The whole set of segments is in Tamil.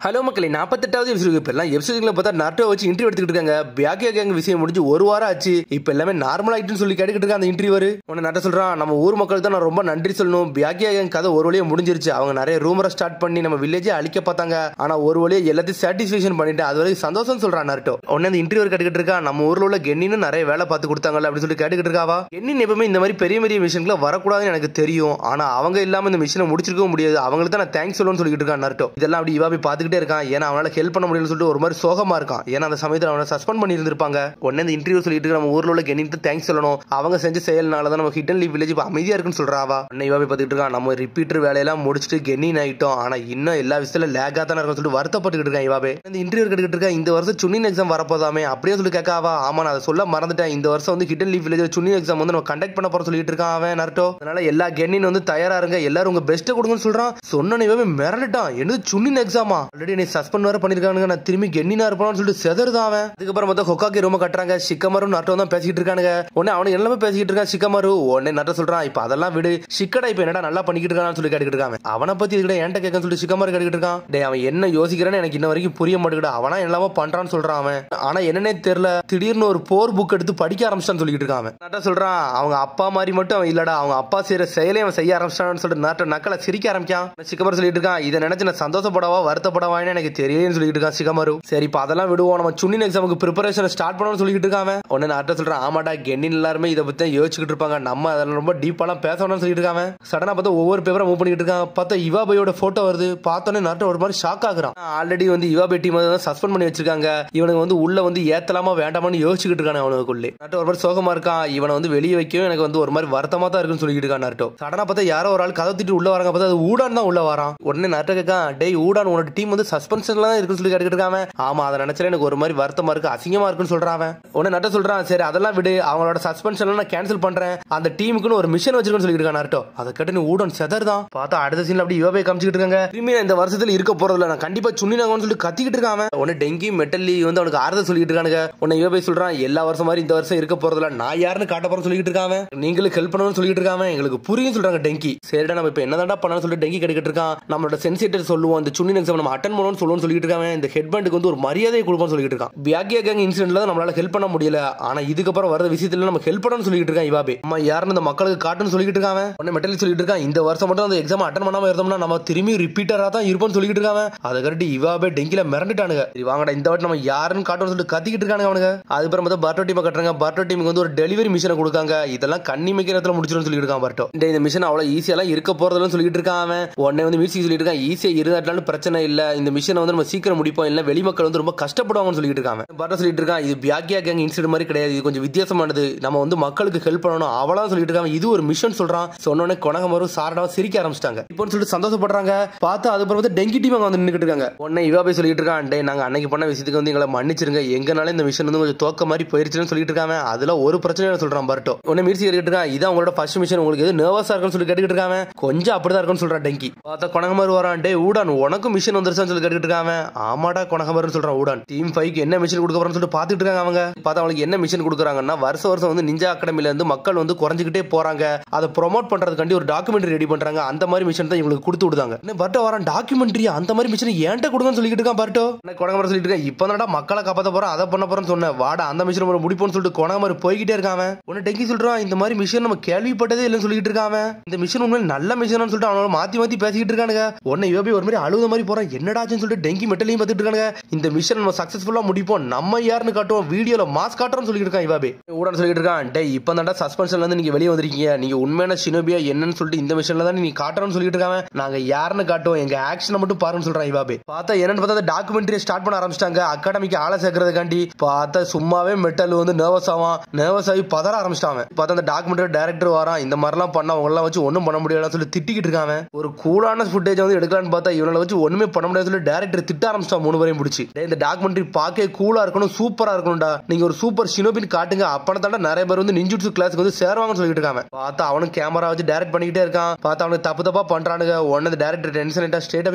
ஹலோ மக்களே, 48வது எபிசோட். இப்போ எல்லாம் எபிசோட்களை பார்த்தா நாட்டோ வச்சு இன்டர்வியூ எடுத்துக்கிட்டு இருக்காங்க. பியாக்கியா கேங் விஷயம் முடிஞ்சு ஒரு வாரம் ஆச்சு. இப்போ எல்லாமே நார்மல் ஆயிட்டுன்னு சொல்லி கேட்டுக்கிட்டு இருக்காங்க. அந்த இன்டர்வியூவர் உன்னை நாட்ட சொல்றான், நம்ம ஊர் மக்களுக்கு தான் நான் ரொம்ப நன்றி சொல்லணும். பியாக்கியா கேங் கதை ஒரு வழியாக முடிஞ்சிருச்சு. அவங்க நிறைய ரூமரை ஸ்டார்ட் பண்ணி நம்ம வில்லேஜே அழிக்க பார்த்தாங்க. ஆனா ஒரு வழியாக எல்லாத்தையும் சாட்டிஸ்ஃபேக்ஷன் பண்ணிட்டு அது வரைக்கும் சந்தோஷம் சொல்றான் நாட்டோ. உடனே அந்த இன்டர்வியூவர் கேட்டுக்கிட்டு இருக்கா, நம்ம ஊர்ல உள்ள கென்னின்னு நிறைய வேலை பார்த்து கொடுத்தாங்கல்ல அப்படின்னு சொல்லி கேட்டுக்கிட்டு இருக்காவா. கென்னின் எப்பவுமே இந்த மாதிரி பெரிய பெரிய மிஷன்களை வரக்கூடாதுன்னு எனக்கு தெரியும். ஆனா அவங்க இல்லாம இந்த மிஷனை முடிச்சிருக்கவும் முடியாது. அவங்களுக்கு தான் நான் தேங்க்ஸ் சொல்லணும்னு சொல்லிட்டு இருக்கான் நாட்டோ. இதெல்லாம் அப்படி இவா போய் பார்த்துக்கிட்டே இருக்கான். ஏன்னா அவனால ஹெல்ப் பண்ண முடியலன்னு சொல்லிட்டு ஒரு மாதிரி சோகமா இருக்கான். ஏன்னா அந்த சமயத்தில் அவனை சஸ்பெண்ட் பண்ணி இருந்திருப்பாங்க. உடனே இந்த இன்டர்வியூ சொல்லிட்டு நம்ம ஊர்ல உள்ள கென்னிக்கு தேங்க்ஸ் சொல்லணும். அவங்க செஞ்ச செயல்னால தான் நம்ம ஹிடன் லீவ் வில்லேஜ் அமைதியா இருக்குன்னு சொல்றாவா. உடனே இவா போய் பார்த்துட்டு இருக்கான், நம்ம ரிப்பீட்டர் வேலையெல்லாம் முடிச்சுட்டு கென்னின் ஆயிட்டோம். ஆனா இன்னும் எல்லா விஷயத்துல லேகா தானே இருக்குன்னு சொல்லிட்டு வருத்தப்பட்டு இருக்கான். இவாபே இந்த இன்டர்வியூ கேட்டுக்கிட்டு இருக்கா, இந்த வருஷம் சுன்னின் எக்ஸாம் வரப்போதாமே அப்படியே சொல்லி கேட்காவா. ஆமா, நான் அதை சொல்ல மறந்துட்டேன். இந்த வருஷம் வந்து ஹிடன் லீவ் வில்லேஜ் சுன்னின் எக்ஸாம் வந்து நம்ம கண்டக்ட் பண்ண போறோம் சொல்லிட்டு இருக்கான் அவன் நர்ட்டோ. அதனால எல்லா கென்னின் வந்து தயாரா இருங்க, எல்லாரும் உங்க பெஸ்ட் கொடுங்கன்னு சொல்றான். சொன்ன இவவே மிரண்டுட்டான். என்னது சுன்னின் எக்ஸாமா? ஆல்ரெடி நீ சஸ்பெண்ட் வேற பண்ணிருக்கானுங்க, நான் திரும்பி கென்னினா இருப்பான்னு சொல்லிட்டு செதறுதான் அவன். அதுக்கப்புறம் மொத்தம் ஹொக்காக்கி ரொம்ப கட்டுறாங்க. ஷிக்கமாரும் நட்டோ தான் பேசிக்கிட்டு இருக்கானுங்க. உடனே அவனை எல்லாமே பேசிக்கிட்டு இருக்கான் ஷிக்கமாரு. உடனே நட்டோ சொல்றான், இப்ப அதெல்லாம் விடு, ஷிக்கடா இப்ப என்னடா நல்லா பண்ணிக்கிட்டு இருக்கான்னு சொல்லி கேட்டுக்கிட்டு இருக்காங்க. அவனை பத்தி இதுக்கிட்ட என்கிட்ட கேட்க சொல்லிட்டு ஷிக்கமாரு கேட்டுக்கிட்டு இருக்கான். டே, அவன் என்ன யோசிக்கிறான்னு எனக்கு இன்ன வரைக்கும் புரிய மாட்டேங்குது. அவனா எல்லாமே பண்றான்னு சொல்றான் அவன். ஆனா என்னன்னே தெரியல, திடீர்னு ஒரு போர் புக் எடுத்து படிக்க ஆரம்பிச்சான்னு சொல்லிட்டு இருக்கான் அவன். நட்டோ சொல்றான், அவங்க அப்பா மாதிரி மட்டும் அவன் இல்லடா, அவங்க அப்பா செய்யற செயலே அவன் செய்ய ஆரம்பிச்சான்னு சொல்லிட்டு நட்டோ நக்கலை சிரிக்க ஆரம்பிக்கான். ஷிக்கமாரு சொல்லிட்டு இருக்கான், இதை நினைச்சு நான் சந்தோஷப்படவா வருத்தப்படவான்னு எனக்கு தெரியலன்னு சொல்லிட்டு இருக்கான் ஷிக்கமாரு. சரி, இப்ப அதெல்லாம் விடுவோம், நம்ம சுன்னின் எக்ஸாமுக்கு ப்ரிப்பரேஷன் ஸ்டார்ட் பண்ணணும்னு சொல்லிட்டு இருக்காங்க. உடனே நான் சொல்றேன், ஆமாடா கென்னின் எல்லாருமே இதை பத்தி யோசிச்சுட்டு இருப்பாங்க, நம்ம அதெல்லாம் ரொம்ப டீப்பாலாம் பேசணும்னு சொல்லிட்டு இருக்காங்க. சடனா பார்த்தா ஒவ்வொரு பேப்பரை மூவ் பண்ணிட்டு இருக்காங்க. பார்த்தா இவாபையோட போட்டோ வருது. பார்த்தோன்னே நாட்டோ ஒரு மாதிரி ஷாக் ஆகுறான். ஆல்ரெடி வந்து இவாபை டீம் தான் சஸ்பெண்ட் பண்ணி வச்சிருக்காங்க. இவனுக்கு வந்து உள்ள வந்து ஏத்தலாமா வேண்டாமான்னு யோசிச்சுட்டு இருக்கானே அவனுக்குள்ளே. நாட்டோ ஒரு மாதிரி சோகமா இருக்கான். இவனை வந்து வெளியே வைக்கவும் எனக்கு வந்து ஒரு மாதிரி வருத்தமா தான் இருக்குன்னு சொல்லிட்டு இருக்கான் நாட்டோ. சடனா பார்த்தா யாரோ ஒரு ஆள் கதை திட்டு உள்ள வராங்க. பார்த்தா அது ஊடான் தான் உள்ள வரான். உடனே நாட்டோ கேட்கான், டேய் ஊடான், உன்னோட டீம் வந்து சஸ்பென்ஷன்ல தான் இருக்குன்னு சொல்லி கேட்டுக்கிட்டு இருக்காங்க. ஆமா, அதை நினைச்சாலே எனக்கு ஒரு மாதிரி வருத்தமா இருக்கு, அசிங்கமா இருக்குன்னு சொல்றான். உடனே நட்டோ சொல்றான், சரி அதெல்லாம் விடு, அவங்களோட சஸ்பென்ஷன் நான் கேன்சல் பண்றேன், அந்த டீமுக்குன்னு ஒரு மிஷன் வச்சிருக்கேன்னு சொல்லிட்டு இருக்கான் நாட்டோ. அதை கேட்டு நீ ஊடன் செதர்தான். பார்த்தா அடுத்த சீன்ல அப்படி இவாபை காமிச்சிட்டு இருக்காங்க. திரும்பி இந்த வருஷத்துல இருக்க போறதுல நான் கண்டிப்பா சுன்னினாங்கன்னு சொல்லி கத்திக்கிட்டு இருக்காங்க. உடனே டெங்கி மெட்டல்லி வந்து அவனுக்கு ஆறுதல் சொல்லிட்டு இருக்கானுங்க. உடனே இவாபை சொல்றான், எல்லா வருஷம் மாதிரி இந்த வருஷம் இருக்க போறதுல நான் யாருன்னு காட்ட போறேன்னு சொல்லிட்டு இருக்காங்க. நீங்களும் ஹெல்ப் பண்ணணும்னு சொல்லிட்டு இருக்காங்க. எங்களுக்கு புரியும் சொல்றாங்க டெங்கி. சரிடா, நம்ம இப்ப என்னதான்டா பண்ணணும்னு சொல்லிட்டு டெங்கி கேட்டுக்கிட்டு இருக்கான். நம்மளோட சென்சிட்டர் சொல்லுவோம், இந்த சுன்னின் எக்ஸாம் நம்ம அட்டெண்ட் பண்ணணும்னு சொல்லுவோம்னு சொல்லிட்டு இருக்காங்க. இந்த ஹெட்பேண்டுக்கு வந்து ஒரு மரியாதை கொடுப்போம்னு சொல்லிட்டு இருக்கான். பியாக்கியா கேங் இன்சிடென்ட்ல நம்மளால ஹெல்ப் பண்ண முடியல, ஆனா இதுக்கப்புறம் வர விஷயத்துல நம்ம ஹெல்ப் பண்ணணும்னு சொல்லிட்டு இருக்கான் இவாபே. அம்மா யாருன்னு இந்த மக்களுக்கு காட்டுன்னு சொல்லிட்டு இருக்காங்க. உடனே மெட்டலி சொல்லிட்டு இருக்கான், இந்த வருஷம் மட்டும் அந்த எக்ஸாம் அட்டெண்ட் பண்ணாம இருந்தோம்னா நம்ம திரும்பி ரிப்பீட்டரா தான் இருப்போம்னு சொல்லிட்டு இருக்காங்க. அதை கரெக்ட் இவாபே டெங்கில மிரண்டுட்டானுங்க. சரி வாங்கடா, இந்த வாட்டி நம்ம யாருன்னு காட்டணும்னு சொல்லிட்டு கத்திக்கிட்டு இருக்காங்க அவனுங்க. அதுக்கப்புறம் பார்த்தா பர்ட்டோ டீமை கட்டுறாங்க. பர்ட்டோ டீமுக்கு வந்து ஒரு டெலிவரி மிஷனை கொடுக்காங்க. இதெல்லாம் கண்ணி மேய்க்கிறதுல முடிச்சிடும் சொல்லிட்டு இருக்கான் பர்ட்டோ. இந்த மிஷன் அவ்வளவு ஈஸியெல்லாம் இருக்க போறதுன்னு சொல்லிட்டு இருக்கான் அவன். உடனே வந்து மியூசிக் சொல்லிட்டு இருக்கான், ஈஸியா இருந்தாலும் பிரச்சனை இல்ல, இந்த மிஷனை வந்து நம்ம சீக்கிரம் முடிப்போம், இல்ல வெளிமக்கள் வந்து ரொம்ப கஷ்டப்படுவாங்கன்னு சொல்லிட்டு இருக்காங்க. பர்ட்டோ சொல்லிட்டு இருக்கான், இது பியாக்கியா கேங் இன்சிடென்ட் மாதிரி கிடையாது, இது கொஞ்சம் வித்தியாசமானது, நம்ம வந்து மக்களுக்கு ஹெல்ப் பண்ணணும் அவளா சொல்லிட்டு இருக்காங்க. இது ஒரு மிஷன் சொல்றான். சொன்னோடனே கொனகமரும் சாரடாவும் சிரிக்க ஆரம்பிச்சிட்டாங்க. இப்போ சொல்லிட்டு சந்தோஷப்படுறாங்க. பார்த்தா அதுக்கப்புறம் வந்து டெங்கி டீம் வந்து நின்னுட்டு இருக்காங்க. உடனே இவாபை சொல்லிட்டு இருக்கான், டே நாங்க அன்னைக்கு பண்ண விஷயத்துக்கு வந்து எங்களை மன்னிச்சிருங்க, எங்கனால இந்த மிஷன் வந்து கொஞ்சம் தோக்க மாதிரி போயிருச்சுன்னு சொல்லிட்டு இருக்காங்க. அதுல ஒரு பிரச்சனை சொல்றான் பர்ட்டோ. உடனே மீர்ச்சி கேட்டுட்டு இருக்கான், இதான் உங்களோட ஃபர்ஸ்ட் மிஷன், உங்களுக்கு எது நர்வஸா இருக்குன்னு சொல்லி கேட்டுக்கிட்டு இருக்காங்க. கொஞ்சம் அப்படிதான் இருக்குன்னு சொல்றான் டெங்கி. பார்த்தா கொனகமரு வரான், டே ஊடான் உனக்கும் மிஷன் வந்துருச்சான்னு சொல்லி கேட்டுக்கிட்டு இருக்காங்க. ஆமாடா கொனகமருன்னு சொல்றான் ஊடான். டீம் 5க்கு என்ன மிஷன் கொடுக்க போறேன்னு சொல்லிட்டு பாத்துட்டு இருக்காங்க அவங்க. பார்த்தா அவங்களுக்கு என்ன மிஷன் கொடுக்குறாங்கன்னா, வருஷம் வந்து நிஞ்சா அகாடமில இருந்து மக்கள் வந்து குறைஞ்சிக்கிட்டே போறாங்க, அதை ப்ரோமோட் பண்றதுக்காண்டி ஒரு டாக்குமெண்ட்ரி ரெடி பண்றாங்க, அந்த மாதிரி மிஷன் தான் இவங்களுக்கு கொடுத்து விடுதாங்க. பர்ட்டோ வரான், டாக்குமெண்ட்ரி அந்த மாதிரி மிஷன் ஏன்ட்ட கொடுங்கன்னு சொல்லிட்டு இருக்கான் பர்ட்டோ. கொனகமரு சொல்லிட்டு இருக்கான், இப்பதான்டா மக்களை காப்பாத்த போறோம், அதை பண்ண போறேன்னு சொன்ன, வாடா அந்த மிஷன் முடிப்போம்னு சொல்லிட்டு கொனகமரு போய்கிட்டே இருக்காங்க. உடனே டெங்கி சொல்றான், இந்த மாதிரி மிஷன் நம்ம கேள்விப்பட்டதே இல்லைன்னு சொல்லிட்டு இருக்காங்க. இந்த மிஷன் உண்மையில நல்ல மிஷன் சொல்லிட்டு அவனோட மாத்தி மாத்தி பேசிக்கிட்டு இருக்கானுங்க. உடனே யோபி ஒரு மாதிரி அழுத மாதிரி போறான், என்னடாச்சுன்னு சொல்லிட்டு டெங்கி மெட்டலையும் பார்த்துட்டு இருக்காங்க. இந்த மிஷன் நம்ம சக்சஸ்ஃபுல்லா முடிப்போம், நம்ம யாருன்னு காட்டுவோம், வீடியோல மாஸ் காட்டுறோம்னு சொல்லிட்டு இருக்கான் இவாபே. ஊடான் சொல்லிட்டு இருக்கான், டே இப்போ தான்டா சஸ்பென்ஷன்ல இருந்து நீங்க வெளியே வந்திருக்கீங்க, நீங்க உண்மையான ஷினோபியா என்னன்னு சொல்லிட்டு இந்த மிஷன்ல தான் நீங்க காட்டுறோம்னு சொல்லிட்டு இருக்காங்க. நாங்க யாருன்னு காட்டுவோம், எங்க ஆக்ஷனை மட்டும் பாருன்னு சொல்றான் இவாபே. பார்த்தா என்னன்னு பார்த்தா டாக்குமெண்ட்ரி ஸ்டார்ட் பண்ண ஆரம்பிச்சிட்டாங்க. அகாடமிக்கு ஆளை சேர்க்கறதுக்காண்டி. பார்த்தா சும்மாவே மெட்டல் வந்து நர்வஸ் ஆகி பதற ஆரம்பிச்சிட்டாங்க. பார்த்தா அந்த டாக்குமெண்ட்ரி டைரக்டர் வரான், இந்த மாதிரிலாம் பண்ணா அவங்க எல்லாம் வச்சு ஒன்னும் பண்ண முடியாதுன்னு சொல்லி திட்டிக்கிட்டு இருக்காங்க. ஒரு கூலான ஃபுட்டேஜ் வந்து எடுக்கலான்னு பார்த்தா இவனை வச்சு ஒண்ணுமே பண்ண முடியாது சொல்லி டைரக்டர் திட்ட ஆரம்பிச்சிட்டான் 3 பேரையும் பிடிச்சி. இந்த டாக்குமெண்ட்ரி பார்க்க கூலா இருக்கணும், சூப்பரா இருக்கணும்டா, நீங்க ஒரு சூப்பர் ஷினோபின் காட்டுங்க, அப்பனதாண்ட நிறைய பேர் வந்து நிஞ்சுட்சு கிளாஸ்க்கு வந்து சேருவாங்கன்னு சொல்லிட்டு இருக்காங்க. பார்த்தா அவனும் கேமரா வச்சு டைரக்ட் பண்ணிக்கிட்டே இருக்கான். பார்த்தா அவனுக்கு தப்பா பண்றானுங்க. உடனே டைரக்டர் டென்ஷன் ஆயிட்டா, ஸ்ட்ரெயிட்டா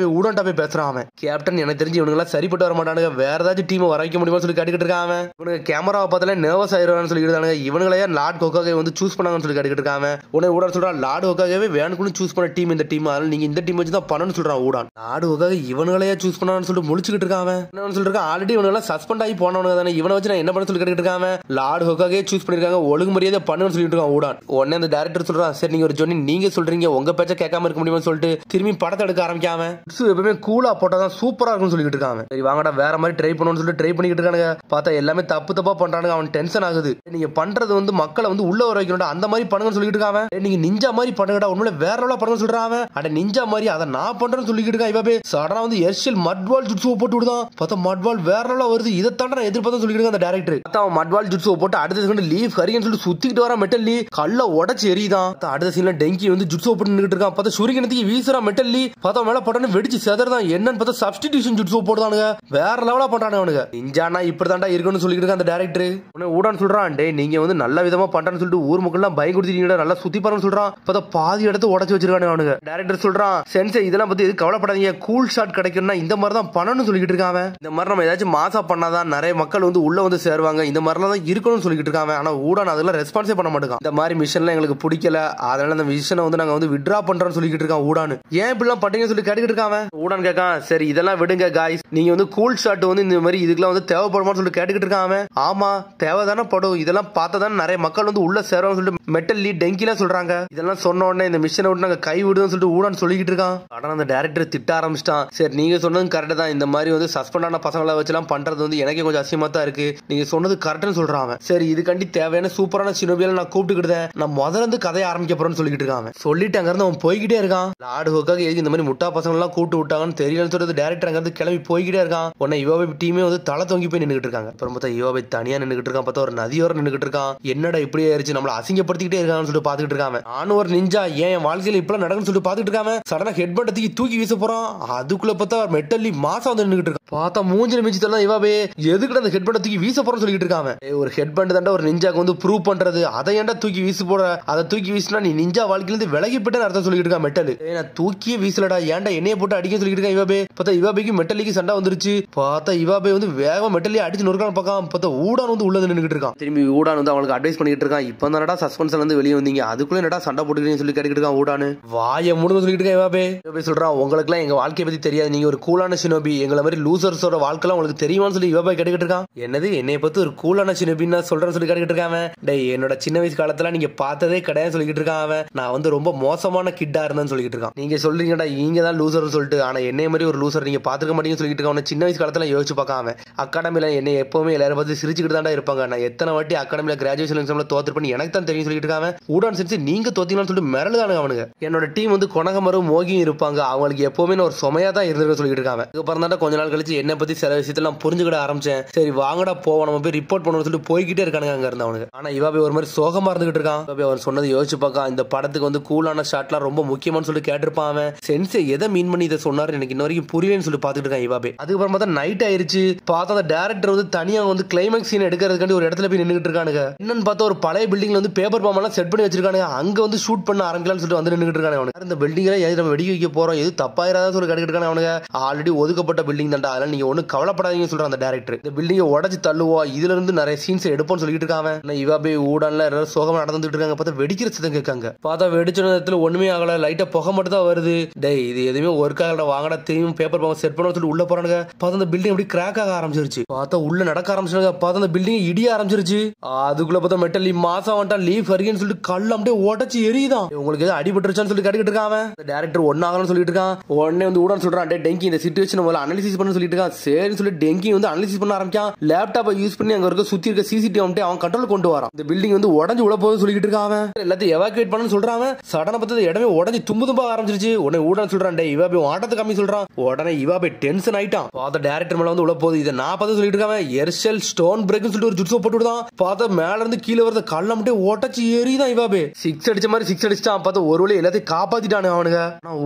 போய் ஊடான்டா போய் பேசுறான் அவன். கேப்டன் எனக்கு தெரிஞ்சு இவனுங்க எல்லாம் சரிப்பட்டு வர மாட்டானுங்க, வேற ஏதாச்சும் டீம் வர வைக்க முடியுமா சொல்லி கேட்டுக்கிட்டு இருக்கான் அவன். இவனுக்கு கேமராவை பார்த்தாலே நர்வஸ் ஆயிடுவான்னு சொல்லிட்டு இருக்காங்க. இவனுங்களையா லார்ட் ஹொக்காகே வந்து சூஸ் பண்ணாங்கன்னு சொல்லி கேட்டுக்கிட்டு இருக்காங்க. உடனே ஊடான் சொல்றான், லார்ட் ஹொக்காகவே வேணுக்குன்னு சூஸ் பண்ண டீம் இந்த டீம், அதனால நீங்க இந்த டீம் வச்சு தான் பண்ணணும்னு சொல்றான் ஊடான். லார்ட் ஹொக்காகே இவனுங்க இவனுங்களையே சூஸ் பண்ணான்னு சொல்லிட்டு முழிச்சுக்கிட்டு இருக்கான். என்ன சொல்லிட்டு ஆல்ரெடி இவனுங்க சஸ்பெண்ட் ஆகி போனவனுங்க தானே, இவனை வச்சு நான் என்ன பண்ண சொல்லி கேட்டுட்டு இருக்காங்க. லார்ட் ஹோக்காகே சூஸ் பண்ணிருக்காங்க, ஒழுங்கு மரியாதை பண்ணுன்னு சொல்லிட்டு இருக்கான் ஊடான். உடனே அந்த டைரக்டர் சொல்றான், சரி நீங்க ஒரு ஜொன்னி நீங்க சொல்றீங்க, உங்க பேச்ச கேட்காம இருக்க முடியும்னு சொல்லிட்டு திரும்பி படத்தை எடுக்க ஆரம்பிக்காம எப்பவுமே கூலா போட்டாதான் சூப்பரா இருக்கும்னு சொல்லிட்டு இருக்காங்க. சரி வாங்கடா வேற மாதிரி ட்ரை பண்ணணும்னு சொல்லிட்டு ட்ரை பண்ணிக்கிட்டு இருக்கானுங்க. பார்த்தா எல்லாமே தப்பு தப்பா பண்றானுங்க. அவன் டென்ஷன் ஆகுது. நீங்க பண்றது வந்து மக்களை வந்து உள்ள வர வைக்கணும், அந்த மாதிரி பண்ணுங்கன்னு சொல்லிட்டு இருக்காங்க. நீங்க நிஞ்சா மாதிரி பண்ணுங்கடா, உண்மையில வேற லெவலா பண்ணுங்க சொல்றான். அட நிஞ்சா மாதிரி அதை நான் பண்றேன்னு சொல்லிட்டு இருக்கான். இவபே சடனா வந்து எர்ஷியல் மட்வால் ஜுட்ஸுவை போட்டு விடுதான். பார்த்தா மட்வால் வேற லெவலா வருது. இதை தாண்ட நான் எதிர்பார்த்தா சொல்லிட்டு இருக்கான் அந்த டைரக்டர். பார்த்தா அவன் மட்வால் ஜுட்ஸுவை போட்டு அடுத்த செகண்ட் லீஃப் ஹரின்னு சொல்லிட்டு சுத்திக்கிட்டு வர மெட்டல்லி கல்ல உடச்சு எரியுதான். அடுத்த சீன்ல டெங்கி வந்து ஜுட்ஸுவை போட்டு நின்னுட்டு இருக்கான். பார்த்தா சூரியனத்துக்கு வீசுறா மெட்டல்லி. பார்த்தா மேல பட்டனு வெடிச்சு செதறதான். என்னன்னு பார்த்தா சப்ஸ்டிடியூஷன் ஜுட்ஸுவை போடுதானுங்க. வேற லெவலா பண்றானுங்க அவனுங்க. நிஞ்சானா இப்படிதான்டா இருக்குன்னு சொல்லிட்டு இருக்கான் அந்த டைரக்டர். உடனே ஊடான்னு சொல்றான், டே நீங்க வந்து நல்ல விதமா பண்றான்னு சொல்லிட்டு ஊர் மக்கள் எல்லாம் பயம் கொடுத்துட்டீங்க, நல்லா சுத்தி பாருன்னு சொல்றான். பார்த்தா பாதி இடத்த உடச்சு வச்சிருக்கானு அவனுங்க. டைரக்டர் சொல்றான், சென்சே இதெல்லாம் பத்தி எதுக்கு கவலைப்படாதீங்க, கூல் ஷாட் கிடைக்கும்னா இந்த மாதிரி தான் பண்ணணும்னு சொல்லிட்டு இருக்காங்க. இந்த மாதிரி நம்ம ஏதாச்சும் மாசா பண்ணாதான் நிறைய மக்கள் வந்து உள்ள வந்து சேருவாங்க, இந்த மாதிரிலாம் தான் இருக்கணும்னு சொல்லிட்டு இருக்காங்க. ஆனா ஊடான் அதெல்லாம் ரெஸ்பான்ஸே பண்ண மாட்டேங்க. இந்த மாதிரி மிஷன்லாம் எங்களுக்கு பிடிக்கல, அதனால அந்த மிஷனை வந்து நாங்க வந்து வித்ட்ரா பண்றோம்னு சொல்லிட்டு இருக்கான் ஊடான். ஏன் இப்படிலாம் பண்றீங்கன்னு சொல்லி கேட்டுக்கிட்டு இருக்காங்க. ஊடான் கேட்கான், சரி இதெல்லாம் விடுங்க காய்ஸ், நீங்க வந்து கூல் ஷாட் வந்து இந்த மாதிரி இதுக்கெல்லாம் வந்து தேவைப்படுமான்னு சொல்லிட்டு கேட்டுக்கிட்டு இருக்காங்க. ஆமா தேவைதானே படும், இதெல்லாம் பார்த்தாதான் நிறைய மக்கள் வந்து உள்ள சேருவாங்க சொல்லிட்டு மெட்டல்லி டெங்கிலாம் சொல்றாங்க. இதெல்லாம் சொன்ன உடனே இந்த மிஷனை விட்டு நாங்க கை விடுன்னு சொல்லிட்டு ஊடான் சொல்லிக்கிட்டு இருக்கான். ஆனா அந்த டைரக்டர் திட்ட ஆரம்பிச்சிட்டான். சரி நீங்க சொன்னது கரெக்ட் தான், இந்த மாதிரி வந்து சஸ்பெண்ட் ஆன பசங்களை வச்சுலாம் பண்றது வந்து எனக்கே கொஞ்சம் அசியமா தான் இருக்கு, நீங்க சொன்னது கரெக்ட்னு சொல்றாங்க. சரி இதுக்காண்டி தேவையான சூப்பரான சினோபியால நான் கூப்பிட்டுக்கிட்டேன், நான் முதல்ல இருந்து கதையை ஆரம்பிக்க போறேன்னு சொல்லிட்டு இருக்காங்க. சொல்லிட்டு அங்க இருந்து அவன் போய்கிட்டே இருக்கான். லார்ட் ஹோக்காக எதுக்கு இந்த மாதிரி முட்டா பசங்க எல்லாம் கூப்பிட்டு விட்டாங்கன்னு தெரியலன்னு சொல்றது டைரக்டர் அங்க இருந்து கிளம்பி போய்கிட்டே இருக்கான். உடனே யுவாபே டீமே வந்து தலை தொங்கி போய் நின்னுட்டு இருக்காங்க. அப்புறம் பார்த்தா யுவாபே தனியா நின்னுட்டு இருக்கான். பார்த்தா ஒரு நதியோரம் நின்னுட்டு இருக்கான். என்னடா இப்படியே ஆயிருச்சு, நம்மள அசிங்கப்படுத்திக்கிட்டே இருக்கான்னு சொல்லிட்டு பாத்துக்கிட்டு இருக்காங்க. நானும் ஒரு நிஞ்சா ஏன் வாழ்க்கையில இப்பெல்லாம் நடக்குன்னு சொல்லிட்டு பாத்துக்கிட்டு இருக்காங்க. சடனா ஹெட்பண்ட் தூக்கி வீச போறான். அதுக்குள்ள பார்த்தா மெட்டல்லி மாசா வந்து நின்னுட்டு இருக்கான். பார்த்தா மூஞ்சில மிஞ்சி தரலாம் இவாபே எதுக்கு அந்த ஹெட்பண்ட் தூக்கி வீச போறன்னு சொல்லிட்டு இருக்காங்க. ஒரு ஹெட்பண்ட் தாண்டா ஒரு நிஞ்சாக்கு வந்து ப்ரூவ் பண்றது, அதை ஏன்டா தூக்கி வீசு போற, அதை தூக்கி வீசினா நீ நிஞ்சா வாழ்க்கையில இருந்து விலகி போயிட்டேன்னு அர்த்தம் சொல்லிட்டு இருக்கா மெட்டல். நான் தூக்கியே வீசலடா, ஏன்டா என்னைய போட்டு அடிக்க சொல்லிட்டு இருக்கா இவாபே. பார்த்தா இவாபேக்கு மெட்டலிக்கு சண்டை வந்துருச்சு. பார்த்தா இவாபே வந்து வேகமா மெட்டல்லி அடிச்சு நொறுக்கான பக்கம். பார்த்தா ஊடான் வந்து உள்ள நின்னுட்டு இருக்கான். திரும்பி ஊடான் வந்து அவங்களுக்கு அட்வைஸ் பண்ணிட்டு இருக்கான். இப்போ தானடா சஸ்பென்ஸ்ல இருந்து வெளியே வந்தீங்க, அதுக்குள்ள என்னடா சண்டை போட்டுக்கிறீங்கன்னு சொல்லி கேட்டுக்கிட்டு இருக்கான் ஊடான். வாயை மூடுன்னு சொல்லிட்டு இருக்கா இவாபே. இவாபே சொல்றான், உங்களுக்கு எல்லாம் எங்க வாழ்க்கையை பத்தி தெரியாது, நீங்க ஒரு கூலான சினோபி, எங்களை மாதிரி லூசர்ஸோட வாழ்க்கை உங்களுக்கு தெரியுமான்னு சொல்லி இவாபே கேட்டுக்கிட்டு இருக்கான். என்னது என்னைய பத்தி ஒரு கூலான சினோபின்னு சொல்றேன்னு சொல்லி கேட்டுக்கிட்டு இருக்கான். டேய் என்னோட சின்ன வயசு காலத்துல நீங்க பார்த்ததே கிடையாது சொல்லிட்டு இருக்கான். நான் வந்து ரொம்ப மோசமான கிட்டா இருந்தேன்னு சொல்லிட்டு இருக்கான். நீங்க சொல்றீங்கடா நீங்க தான் லூசர்னு சொல்லிட்டு, ஆனா என்னைய மாதிரி ஒரு லூசர் நீங்க பாத்துக்க மாட்டீங்கன்னு சொல்லிட்டு இருக்கான். சின்ன வயசு காலத்துல யோசிச்சு பார்க்காம அகாடமில என்னை எப்பவுமே எல்லாரும் பார்த்து சிரிச்சுக்கிட்டு தான் இருப்பாங்க. நான் எத்தனை வாட்டி அகாடமில கிராஜுவேஷன் எக்ஸாம்ல தோத்துருப்பேன் எனக்கு தான் தெரியும் சொல்லிட்டு இருக்காங்க. ஊடான் சிரிச்சு நீங்க தோத்தீங்கன்னு சொல்லிட்டு மிரளுதானுங்க அவனுங்க. என்னோட டீம் வந்து கொனகமரும் மோகியும் இருப்பாங்க, அவங்களுக்கு எப்பவுமே ஒரு சுமையா தான் இருந்திருக்க சொல்லிட்டு இருக்காங்க. இதுக்கப்புறம் தான் கொஞ்ச நாள் கழிச்சு என்ன பத்தி சில விஷயத்தெல்லாம் புரிஞ்சுக்கிட ஆரம்பிச்சேன். சரி வாங்கடா போவோம் நம்ம போய் ரிப்போர்ட் பண்ணணும்னு சொல்லிட்டு போய்கிட்டே இருக்கானுங்க அங்க இருந்து அவனுக்கு. ஆனா இவாபே ஒரு மாதிரி சோகமா இருந்துகிட்டு இருக்கான். அவர் சொன்னது யோசிச்சு பார்க்க இந்த படத்துக்கு வந்து கூலான ஷாட்லாம் ரொம்ப முக்கியமானு சொல்லி கேட்டிருப்பான். அவன் சென்சே எதை மீன் பண்ணி இதை சொன்னாரு எனக்கு இன்ன வரைக்கும் புரியலன்னு சொல்லி பாத்துட்டு இருக்கான் இவாபே. அதுக்கப்புறம் பார்த்தா நைட் ஆயிருச்சு. பார்த்தா அந்த டைரக்டர் வந்து தனியா வந்து கிளைமேக்ஸ் சீன் எடுக்கிறதுக்காண்டி ஒரு இடத்துல போய் நின்னுட்டு இருக்கானுங்க. என்னன்னு பார்த்தா ஒரு பழைய பில்டிங்ல வந்து பேப்பர் பாம் எல்லாம் செட் பண்ணி வச்சிருக்கானுங்க. அங்க வந்து ஷூட் பண்ண ஆரம்பிக்கலாம்னு சொல்லிட்டு வந்து நின்னுட்டு இருக்கானு அவனுக்கு. இந்த பில்டிங்ல எது நம்ம வெடி வைக்க போறோம், எது தப்பாயிராத சொல்லி கேட்டுக்கிட்டு இருக்கானு அவனுங்க. ஆல்ரெடி ஒதுக்கப்பட்ட பில்டிங் தான்டா, அதனால நீங்க ஒன்னும் கவலைப்படாதீங்கன்னு சொல்றான் அந்த டைரக்டர். இந்த பில்டிங்கை உடச்சு தள்ளுவா, இதுல இருந்து நிறைய சீன்ஸ் எடுப்போம்னு சொல்லிட்டு இருக்காங்க. இவாபே ஊடான்ல எல்லாரும் சோகமா நடந்துட்டு இருக்காங்க. பார்த்தா வெடிக்கிற சத்தம் கேட்காங்க. பார்த்தா வெடிச்ச நேரத்துல ஒண்ணுமே ஆகல, லைட்டா புகை மட்டும் தான் வருது. டேய் இது எதுவுமே ஒர்க் ஆகல, வாங்கடா திரும்பி பேப்பர் பாம் செட் பண்ண சொல்லி உள்ள போறானுங்க. பார்த்தா அந்த பில்டிங் அப்படி கிராக் ஆக ஆரம்பிச்சிருச்சு. பார்த்தா உள்ள நடக்க ஆரம்பிச்சாங்க. பார்த்தா அந்த பில்டிங் இடிய ஆரம்பிச்சிருச்சு. அதுக்குள்ள பார்த்தா மெட்டல் மாசா வந்துட்டா லீவ் ஹரின்னு சொல்லிட்டு கல்ல அப்படியே உடச்சு எரியுதான். உங்களுக்கு எதாவது அடிபட்டுருச்சான்னு சொல்லி கேட்டுக்கிட்டு இருக்காங்க. டைரக்டர் ஒன்னாகணும்னு சொல்லிட்டு இருக்கான். உடனே வந்து ஊடான் சொல்றான், டே டெங்கி இந்த சிச்சுவேஷன் முதல்ல அனாலிசிஸ் பண்ண சொல்லிட்டு இருக்கான். சரி சொல்லி டெங்கி வந்து அனாலிசிஸ் பண்ண ஆரம்பிக்கான். லேப்டாப்பை யூஸ் பண்ணி அங்க இருக்க சுத்தி இருக்க சிசிடிவி அவன் கண்ட்ரோல் கொண்டு வரான். இந்த பில்டிங் வந்து உடஞ்சு உள்ள போகுது சொல்லிட்டு இருக்கான். எல்லாத்தையும் எவாக்குவேட் பண்ணு சொல்றான். சடனா பார்த்து இடமே உடஞ்சி தும்பு தும்பா ஆரம்பிச்சிருச்சு. உடனே ஊடான் சொல்றான், டே இவாபே ஆட்டத்தை கம்மி சொல்றான். உடனே இவாபே டென்ஷன் ஆயிட்டான். பார்த்த டைரக்டர் மேல வந்து உள்ள போகுது. இதை நான் பார்த்து சொல்லிட்டு இருக்கான். எர்ஷல் ஸ்டோன் பிரேக்னு சொல்லிட்டு ஒரு ஜுட்ஸோ போட்டு விடுதான். பார்த்தா மேல இருந்து கீழே வரத கல்ல மட்டும் ஓட்டச்சு ஏறிதான் இவாபே. சிக்ஸ் அடிச்ச மாதிரி சிக்ஸ் அடிச்சான். பார்த்தா ஒரு வழி எல்லாத்தையும் காப்பாத்திட்டானு அவனுங்க.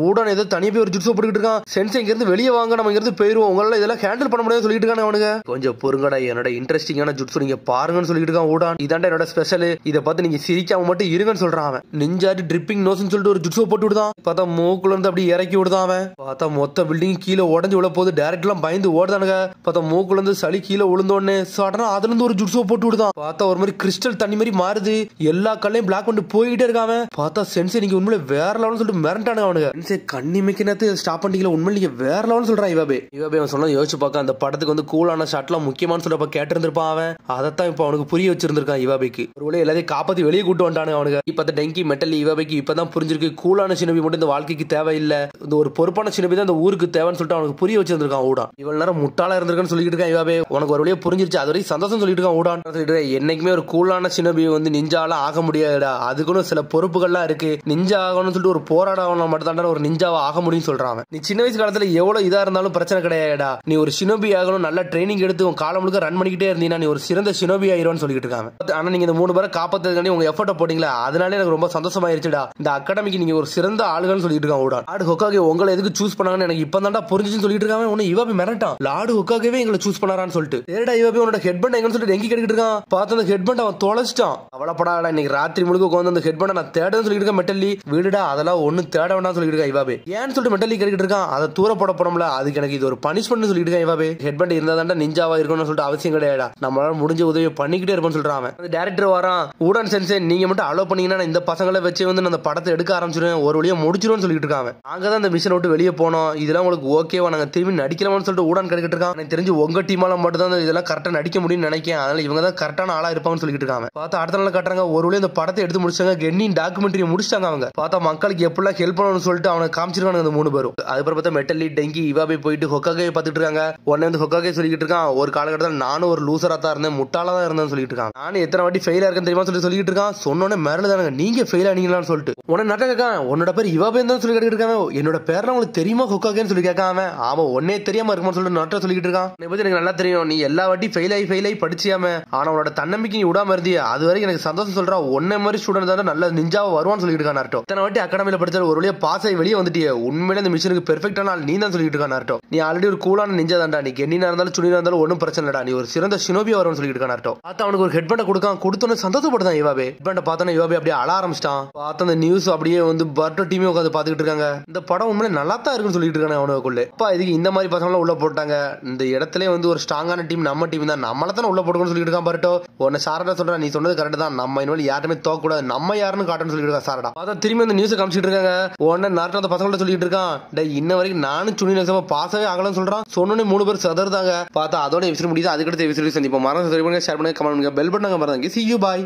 ஊடான் ஏதோ தனியா போய் ஒரு ஜுட்ஸோ போட்டுக்கிட்டு இருக்கான். சென்ஸ் இங்க இருந்து வெளியே வாங்க, நம்ம இங்க இருந்து போயிருவோம், உங்களால இதெல்லாம் ஹேண்டில் பண்ண முடியாது சொல்லிட்டு இருக்கானு அவனுங்க. கொஞ்சம் பொறுங்கடா, என்னோட இன்ட்ரெஸ்டிங்கான ஜுட்ஸோ நீங்க பாருங்கன்னு சொல்லிட்டு இருக்கான் ஊடான். இதாண்டா என்னோட ஸ்பெஷல், இதை பார்த்து நீங்க சிரிக்காம மட்டும் இருங்கன்னு சொல்றான் அவன். நிஞ்சாடி ட்ரிப்பிங் நோஸ்னு சொல்லிட்டு ஒரு ஜுட்ஸோ போட்டு விடுதான். பார்த்தா மூக்குல இருந்து அப்படி இறக்கி விடுதான் அவன். பார்த்தா மொத்த பில்டிங் கீழே உடஞ்சு விழ போது டைரக்டர்லாம் பயந்து ஓடுதானுங்க. பார்த்தா மூக்குல இருந்து சளி கீழே விழுந்தோடனே சடனா அதுல இருந்து ஒரு ஜுட்ஸோ போட்டு விடுதான். பார்த்தா ஒரு மாதிரி கிறிஸ்டல் தண்ணி மாதிரி மாறுது, எல்லா கல்லையும் பிளாக் பண்ணி போயிட்டே இருக்காம. பார்த்தா சென்சே நீங்க உண்மையில வேற லெவல்னு சொல்லிட்டு மிரண்டானுங்க அவனுங்க. சென்சே கண்ணிமைக்கு நேரத்து ஸ்டாப் பண்ணிக்கல, உண்மையில நீங்க வேற லெவல் சொல்றான் இவாபே அவன் சொன்ன யோசிச்சு பார்க்க அந்த படத்துக்கு வந்து கூலான ஷாட்லாம் முக்கியமான சொல்றப்ப கேட்டிருந்திருப்பான் அவன் அதைத்தான் இப்ப அவனுக்கு புரிய வச்சிருந்திருக்கான் இவாபேக்கு ஒருவேளை எல்லாத்தையும் காப்பாத்தி வெளியே கூட்டு வந்துட்டானு அவனுக்கு இப்ப டெங்கி மெட்டல் இவாபேக்கு இப்பதான் புரிஞ்சிருக்கு கூலான சினபி மட்டும் இந்த வாழ்க்கைக்கு தேவையில்லை இந்த ஒரு பொறுப்பான சினபி தான் இந்த ஊருக்கு தேவைன்னு சொல்லிட்டு அவனுக்கு புரிய வச்சிருந்திருக்கான் ஊடான் இவ்வளவு நேரம் முட்டாளா இருந்திருக்கான்னு சொல்லிட்டு இருக்கான் இவாபே உனக்கு ஒரு வழியா புரிஞ்சிருச்சு அது வரைக்கும் சந்தோஷம் சொல்லிட்டு இருக்கான் ஊடான் சொல்லிட்டு என்னைக்குமே ஒரு கூலான சினபி வந்து நிஞ்சால ஆக முடியாதுடா அதுக்குன்னு சில பொறுப்புகள்லாம் இருக்கு நிஞ்சா ஆகணும்னு சொல்லிட்டு ஒரு போராடணும் மட்டும் தான் ஒரு நிஞ்சாவா ஆக முடியும்னு சொல்றான் நீ சின்ன வயசு காலத்துல எவ்வளவு இதா இருந்தாலும் பிரச்சனை கிடையாதுடா நீ ஒரு சினோபி ஆகணும் நல்ல ட்ரைனிங் எடுத்து உன் காலம் முழுக்க ரன் பண்ணிக்கிட்டே இருந்தீங்கன்னா நீ ஒரு சிறந்த சினோபி ஆயிருவான்னு சொல்லிட்டு இருக்காங்க ஆனா நீங்க இந்த 3 பேரை காப்பாத்துறதுக்காண்டி உங்க எஃபர்ட் போட்டீங்களா அதனால எனக்கு ரொம்ப சந்தோஷமாயிருச்சுடா இந்த அகாடமிக்கு நீங்க ஒரு சிறந்த ஆளுகள்னு சொல்லிட்டு இருக்கான் ஊடான் லார்டு ஹொக்காகே உங்களை எதுக்கு சூஸ் பண்ணாங்கன்னு எனக்கு இப்பதான்டா புரிஞ்சுன்னு சொல்லிட்டு இருக்காங்க உன்னை இவாபி மிரட்டான் லார்டு ஹொக்காகவே எங்களை சூஸ் பண்ணாரான்னு சொல்லிட்டு ஏடா இவாபி உன்னோட ஹெட்பண்ட் எங்கன்னு சொல்லிட்டு எங்கி கேட்டுட்டு இருக்கான் பார்த்து அந்த ஹெட்பண்ட் அவன் தொலைச்சிட்டான் அவ்வளப்படாடா இன்னைக்கு ராத்திரி முழுக்க உட்காந்து அந்த ஹெட்பண்ட் நான் தேடுன்னு சொல்லிட்டு இருக்கேன் மெட்டல்லி வீடுடா அதெல்லாம் ஒண்ணு தேட வேண்டாம் சொல்லிட்டு இருக்கா இவாபே ஏன்னு சொல்லிட்டு மெட்டல்லி கேட்டுட்டு இருக்கான் அதை தூர போட போறோம்ல அதுக்கு எனக்கு இது ஒரு பனிஷ்மெண்ட் சொல்லிட்டு இருக்கேன் இவாபே ஹெட்பண்ட் இருந்தா நிஞ்சாவா இருக்கணும்னு சொல்லிட்டு அவசியம் கிடையாடா நம்மளால முடிஞ்ச உதவி பண்ணிக்கிட்டே இருப்போம்னு சொல்றான் அந்த டேரக்டர் வரான் ஊடான் சென்சே நீங்க மட்டும் அலோ பண்ணீங்கன்னா இந்த பசங்களை வச்சு வந்து அந்த படத்தை எடுக்க ஆரம்பிச்சிருவேன் ஒரு வழியா முடிச்சிருவோம்னு சொல்லிட்டு இருக்காங்க நாங்க தான் இந்த மிஷன் விட்டு வெளியே போனோம் இதெல்லாம் உங்களுக்கு ஓகேவா நாங்க திரும்பி நடிக்கலாம்னு சொல்லிட்டு ஊடான் கேட்டுட்டு இருக்கான் எனக்கு தெரிஞ்சு உங்க டீமால மட்டும் தான் இதெல்லாம் கரெக்டா நடிக்க முடியும்னு நினைக்கிறேன் அதனால இவங்க தான் கரெக்டான ஆளா இருப்பாங்கன்னு சொல்லிட்டு இருக்காங்க பார்த்தா அடுத்த நாள் காட்டுறாங்க ஒரு வழியா இந்த படத்தை எடுத்து முடிச்சாங்க கென்னின் டாக்குமெண்ட்ரி முடிச்சாங்க அவங்க பார்த்தா மக்களுக்கு எப்படிலாம் ஹெல்ப் பண்ணணும்னு சொல்லிட்டு அவனை காமிச்சிருக்காங்க அந்த 3 பேரும் அதுக்கப்புறம் பார்த்தா மெட்டல்லி டெங்கி இவாபே போயிட்டு ஹொக்காகே பார்த்துட்டு இருக்காங்க உடனே வந்து ஹொக்காகே சொல்லிட்டு இருக்கான் ஒரு காலகட்டத்தில் நானும் ஒரு லூசரா தான் இருந்தேன் முட்டாளா தான் இருந்தேன்னு சொல்லிட்டு இருக்கான் நானும் எத்தனை வாட்டி ஃபெயிலா இருக்கேன் தெரியுமா சொல்லிட்டு இருக்கான் சொன்னோன்னே மிரளு தானுங்க நீங்க ஃபெயில் ஆனீங்களான்னு சொல்லிட்டு உடனே நட்ட கேட்கான் உன்னோட பேர் இவாபே தான் சொல்லி கேட்டு இருக்காங்க என்னோட பேர் உங்களுக்கு தெரியுமா ஹொக்காகேன்னு சொல்லி கேட்காம அவன் ஒன்னே தெரியாம இருக்குமா சொல்லிட்டு நட்ட சொல்லிட்டு இருக்கான் பத்தி எனக்கு நல்லா தெரியும் நீ எல்லா வாட்டி ஃபெயில் ஆகி படிச்சியாம ஆனா உன்னோட தன்னம்பிக்கை நீ விடாம இருந்திய அது வரைக்கும் எனக்கு சந்தோஷம் சொல்றா ஒன்னே மாதிரி ஸ்டூடெண்ட் தான் நல்ல நிஞ்சாவா வருவான்னு சொல்லிட்டு இருக்கான் நார்ட்டோ இத்தனை வாட்டி அகாடமியில படிச்ச ஒரு வழியா பாஸ் ஆகி வெளியே வந்துட்டிய உண்மையில இந்த மிஷனுக்கு பெர்ஃபெக்டான ஆள் நீ தான் சொல்லிட்டு இருக்கான் நார்ட்டோ நீ ஆல்ரெடி ஒரு கூலான நிஞ்சா தான்டா நீ கென்னினா இருந்தாலும் சுனினா இருந்தாலும் ஒன்னும் பிரச்சனை இல்லடா நீ ஒரு சிறந்த சினோபி வரும்னு சொல்லிட்டு இருக்கான் நார்ட்டோ பார்த்தா அவனுக்கு ஒரு ஹெட்பண்ட் கொடுக்கான் கொடுத்தோன்னு சந்தோஷப்படுதான் இவாபே ஹெட்பண்ட் பார்த்தோன்னா இவாபே அப்படியே அழ ஆரம்பிச்சிட்டான் பார்த்த அந்த நியூஸ் அப்படியே வந்து பர்டோ டீமே உட்காந்து பாத்துக்கிட்டு இருக்காங்க இந்த படம் உண்மையில நல்லா தான் இருக்குன்னு சொல்லிட்டு இருக்காங்க அவனுக்குள்ள அப்பா இதுக்கு இந்த மாதிரி பசங்க உள்ள போட்டாங்க இந்த இடத்துல வந்து ஒரு ஸ்ட்ராங்கான டீம் நம்ம டீம் தான் நம்மள தான் உள்ள போட்டுக்கணும்னு சொல்லிட்டு இருக்கான் பர்டோ உன்னை சாரடா சொல்றேன் நீ சொன்னது கரெக்ட் தான் நம்ம இனிமேல் யாருமே தோக்க கூடாது நம்ம யாருன்னு காட்டணும்னு சொல்லிட்டு இருக்கா சாரடா பார்த்தா திரும்பி அந்த நியூஸ் காமிச்சிட்டு இருக்காங்க உடனே நார்ட்டோ அந்த பசங்கள்ட்ட சொல்லிட்டு இருக்கான் இன்ன வரைக்கும் நானும் சுனி நெக்ஸாம பாஸவே ஆகலன்னு சொல்றான் சொன்னோன்னே 3 பேர் சதர்தாங்க பார்த்தா அதோட எபிசோட் முடியுது அதுக்கடுத்து எபிசோட் சந்திப்போம் மறந்து ஷேர் பண்ணுங்க கமெண்ட் பண்ணுங்க பெல் பட்டன் பாருங்க see you bye